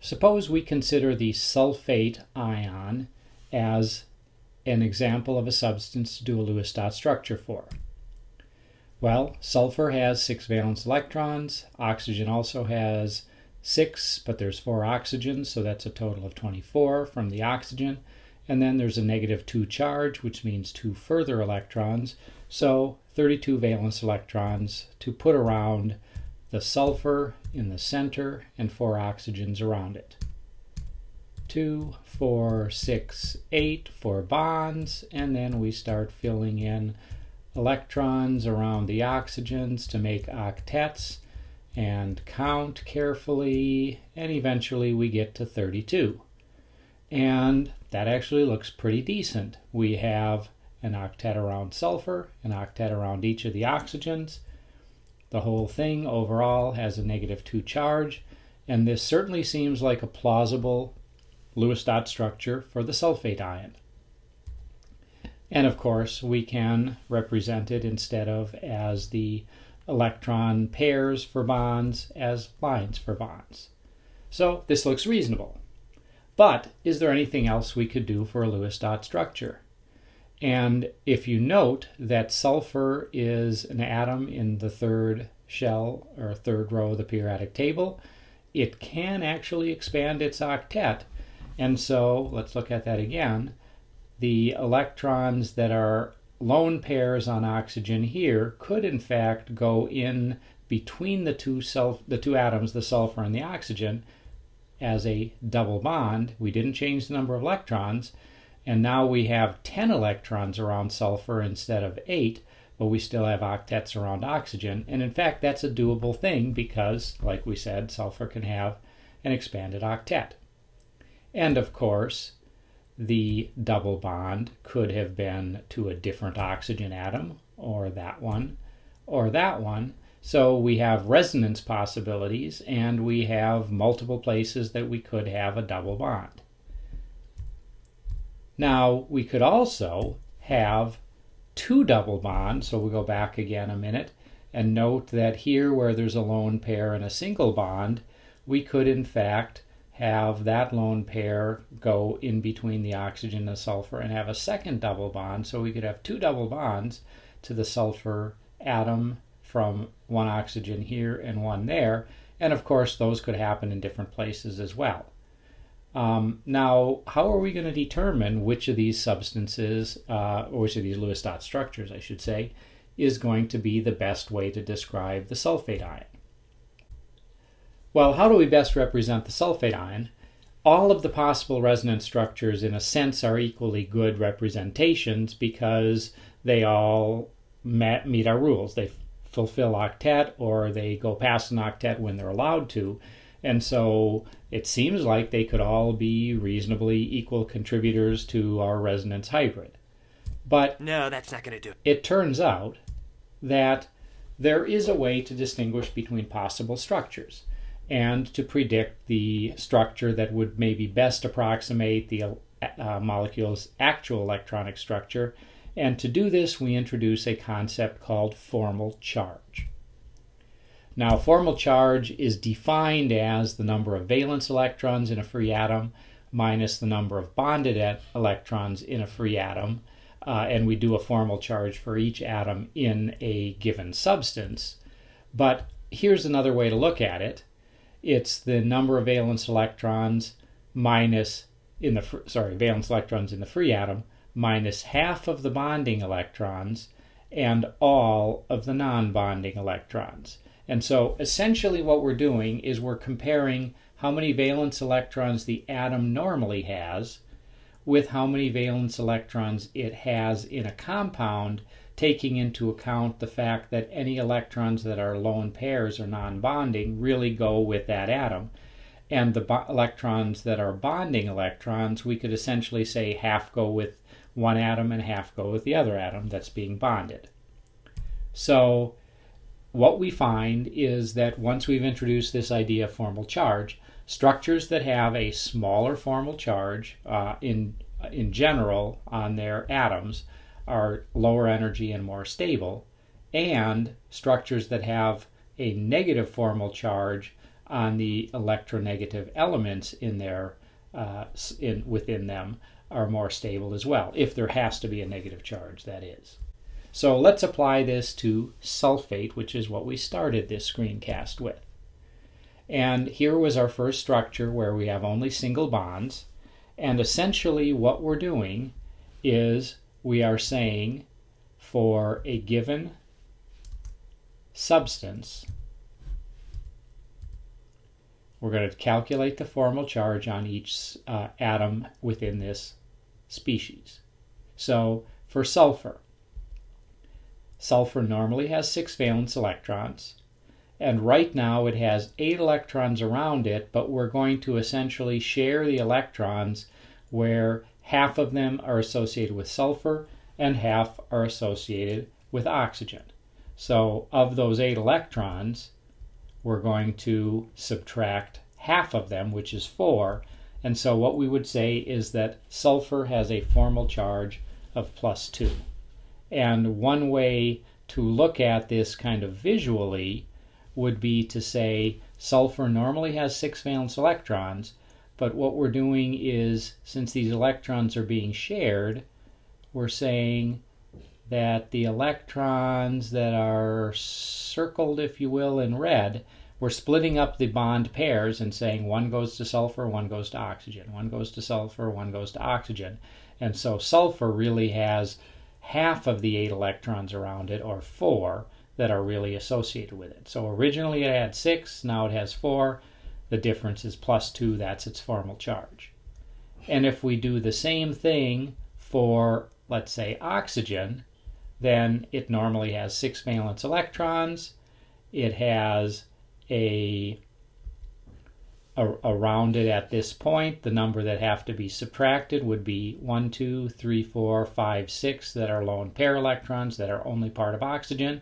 Suppose we consider the sulfate ion as an example of a substance to do a Lewis dot structure for. Well, sulfur has 6 valence electrons, oxygen also has 6, but there's 4 oxygens, so that's a total of 24 from the oxygen. And then there's a -2 charge, which means 2 further electrons, so 32 valence electrons to put around the sulfur in the center and 4 oxygens around it. 2, 4, 6, 8 for bonds, and then we start filling in electrons around the oxygens to make octets and count carefully, and eventually we get to 32. And that actually looks pretty decent. We have an octet around sulfur, an octet around each of the oxygens. The whole thing overall has a -2 charge, and this certainly seems like a plausible Lewis dot structure for the sulfate ion. And of course, we can represent it instead of as the electron pairs for bonds as lines for bonds. So this looks reasonable. But is there anything else we could do for a Lewis dot structure? And if you note that sulfur is an atom in the 3rd shell or 3rd row of the periodic table, it can actually expand its octet. And so let's look at that again. The electrons that are lone pairs on oxygen here could in fact go in between the two atoms, the sulfur and the oxygen, as a double bond. We didn't change the number of electrons, and now we have 10 electrons around sulfur instead of 8, but we still have octets around oxygen. And in fact, that's a doable thing because, like we said, sulfur can have an expanded octet. And of course, the double bond could have been to a different oxygen atom, or that one, or that one. So we have resonance possibilities, and we have multiple places that we could have a double bond. Now, we could also have 2 double bonds, so we'll go back again a minute, and note that here where there's a lone pair and a single bond, we could in fact have that lone pair go in between the oxygen and the sulfur and have a second double bond, so we could have 2 double bonds to the sulfur atom from 1 oxygen here and 1 there, and of course those could happen in different places as well. Now, how are we going to determine which of these substances, or which of these Lewis dot structures, I should say, is going to be the best way to describe the sulfate ion? Well, how do we best represent the sulfate ion? All of the possible resonance structures, in a sense, are equally good representations because they all meet our rules. They fulfill octet, or they go past an octet when they're allowed to. And so it seems like they could all be reasonably equal contributors to our resonance hybrid. But no, that's not going to do it. It turns out that there is a way to distinguish between possible structures and to predict the structure that would maybe best approximate the molecule's actual electronic structure. And to do this, we introduce a concept called formal charge. Now, formal charge is defined as the number of valence electrons in a free atom minus the number of bonded electrons in a free atom. And we do a formal charge for each atom in a given substance. But here's another way to look at it. It's the number of valence electrons minus valence electrons in the free atom minus half of the bonding electrons and all of the non-bonding electrons. And so essentially what we're doing is we're comparing how many valence electrons the atom normally has with how many valence electrons it has in a compound, taking into account the fact that any electrons that are lone pairs or non-bonding really go with that atom. And the electrons that are bonding electrons, we could essentially say half go with one atom and half go with the other atom that's being bonded. So what we find is that once we've introduced this idea of formal charge, structures that have a smaller formal charge in general on their atoms are lower energy and more stable, and structures that have a negative formal charge on the electronegative elements in their within them are more stable as well, if there has to be a negative charge, that is. So let's apply this to sulfate, which is what we started this screencast with. And here was our first structure where we have only single bonds. And essentially what we're doing is we are saying for a given substance, we're going to calculate the formal charge on each atom within this species. So for sulfur, sulfur normally has 6 valence electrons, and right now it has 8 electrons around it, but we're going to essentially share the electrons where half of them are associated with sulfur and half are associated with oxygen. So of those 8 electrons, we're going to subtract half of them, which is 4, and so what we would say is that sulfur has a formal charge of +2. And one way to look at this kind of visually would be to say sulfur normally has 6 valence electrons, but what we're doing is, since these electrons are being shared, we're saying that the electrons that are circled, if you will, in red, we're splitting up the bond pairs and saying one goes to sulfur, one goes to oxygen, one goes to sulfur, one goes to oxygen. And so sulfur really has half of the 8 electrons around it, or 4, that are really associated with it. So originally it had 6, now it has 4. The difference is +2, that's its formal charge. And if we do the same thing for, let's say, oxygen, then it normally has 6 valence electrons. It has around it at this point, the number that have to be subtracted would be 1, 2, 3, 4, 5, 6 that are lone pair electrons that are only part of oxygen,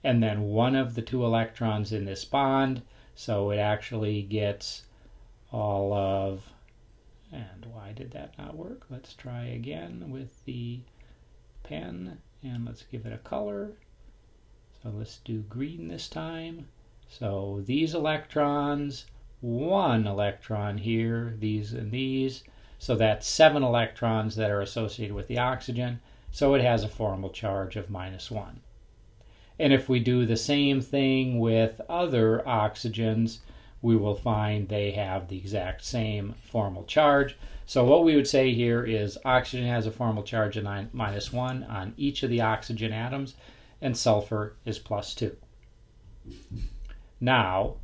and then one of the 2 electrons in this bond, so it actually gets all of, and why did that not work? Let's try again with the pen, and let's give it a color. So let's do green this time. So these electrons, 1 electron here, these and these, so that's 7 electrons that are associated with the oxygen, so it has a formal charge of -1. And if we do the same thing with other oxygens, we will find they have the exact same formal charge. So what we would say here is oxygen has a formal charge of -1 on each of the oxygen atoms, and sulfur is +2. Now,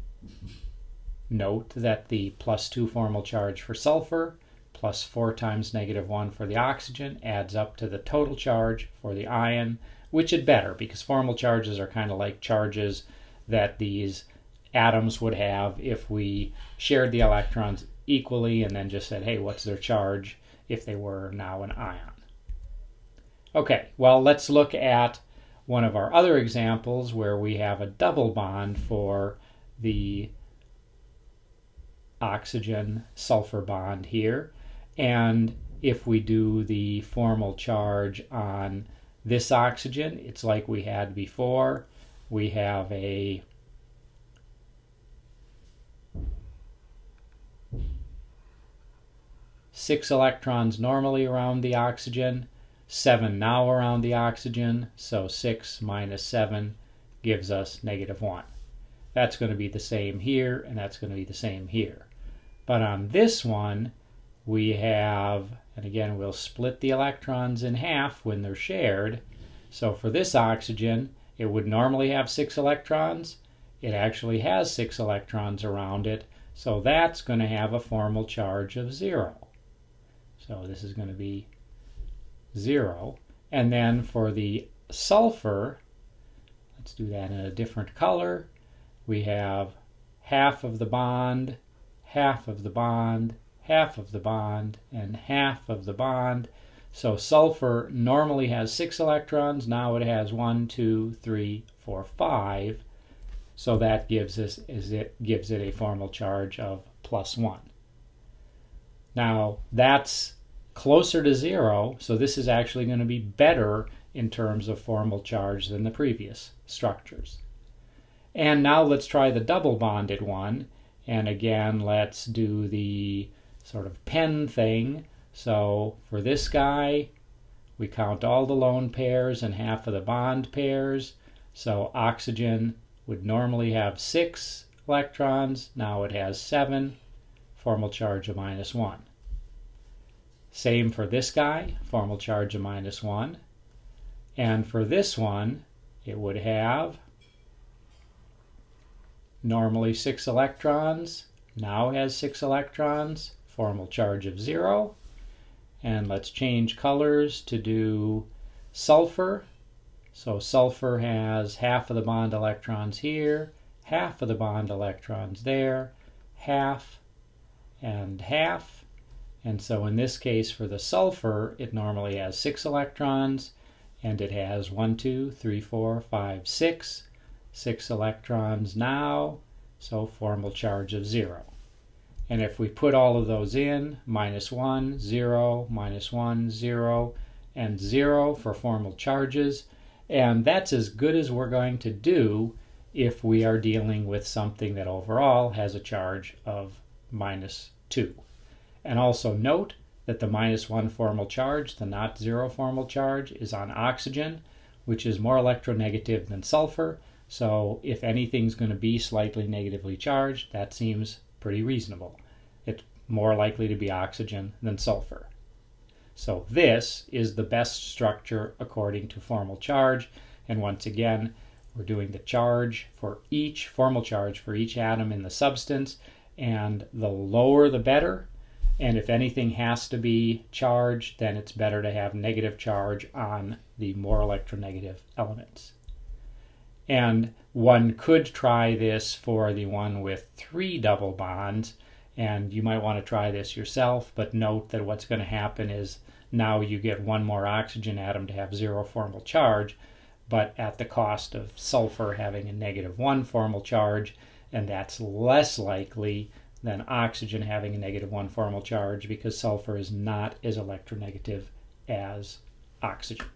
note that the +2 formal charge for sulfur plus 4 times -1 for the oxygen adds up to the total charge for the ion, which is better because formal charges are kind of like charges that these atoms would have if we shared the electrons equally and then just said, hey, what's their charge if they were now an ion. Okay, well, let's look at one of our other examples where we have a double bond for the oxygen-sulfur bond here. And if we do the formal charge on this oxygen, it's like we had before. We have a six electrons normally around the oxygen, 7 now around the oxygen, so 6 minus 7 gives us -1. That's going to be the same here, and that's going to be the same here. But on this one, we have, and again, we'll split the electrons in half when they're shared. So for this oxygen, it would normally have 6 electrons. It actually has 6 electrons around it, so that's going to have a formal charge of 0. So this is going to be 0. And then for the sulfur, let's do that in a different color. We have half of the bond, half of the bond, half of the bond, and half of the bond. So sulfur normally has 6 electrons. Now it has 1, 2, 3, 4, 5. So that gives it a formal charge of +1. Now that's closer to 0, so this is actually going to be better in terms of formal charge than the previous structures. And now let's try the double bonded one, And again, let's do the sort of pen thing. So for this guy, we count all the lone pairs and half of the bond pairs. So oxygen would normally have 6 electrons. Now it has 7, formal charge of -1. Same for this guy, formal charge of -1. And for this one, it would have normally 6 electrons. Now it has 6 electrons, formal charge of 0. And let's change colors to do sulfur. So sulfur has half of the bond electrons here, half of the bond electrons there, half and half. And so in this case for the sulfur, it normally has 6 electrons, and it has 1, 2, 3, 4, 5, 6. 6 electrons now, so formal charge of 0. And if we put all of those in, -1, 0, -1, 0, and 0 for formal charges, and that's as good as we're going to do if we are dealing with something that overall has a charge of -2. And also note that the -1 formal charge, the not 0 formal charge, is on oxygen, which is more electronegative than sulfur. So if anything's going to be slightly negatively charged, that seems pretty reasonable. It's more likely to be oxygen than sulfur. So this is the best structure according to formal charge. And once again, we're doing the charge for each formal charge for each atom in the substance, and the lower the better. And if anything has to be charged, then it's better to have negative charge on the more electronegative elements. And one could try this for the one with 3 double bonds, and you might want to try this yourself, but note that what's going to happen is now you get one more oxygen atom to have 0 formal charge, but at the cost of sulfur having a -1 formal charge, and that's less likely than oxygen having a -1 formal charge because sulfur is not as electronegative as oxygen.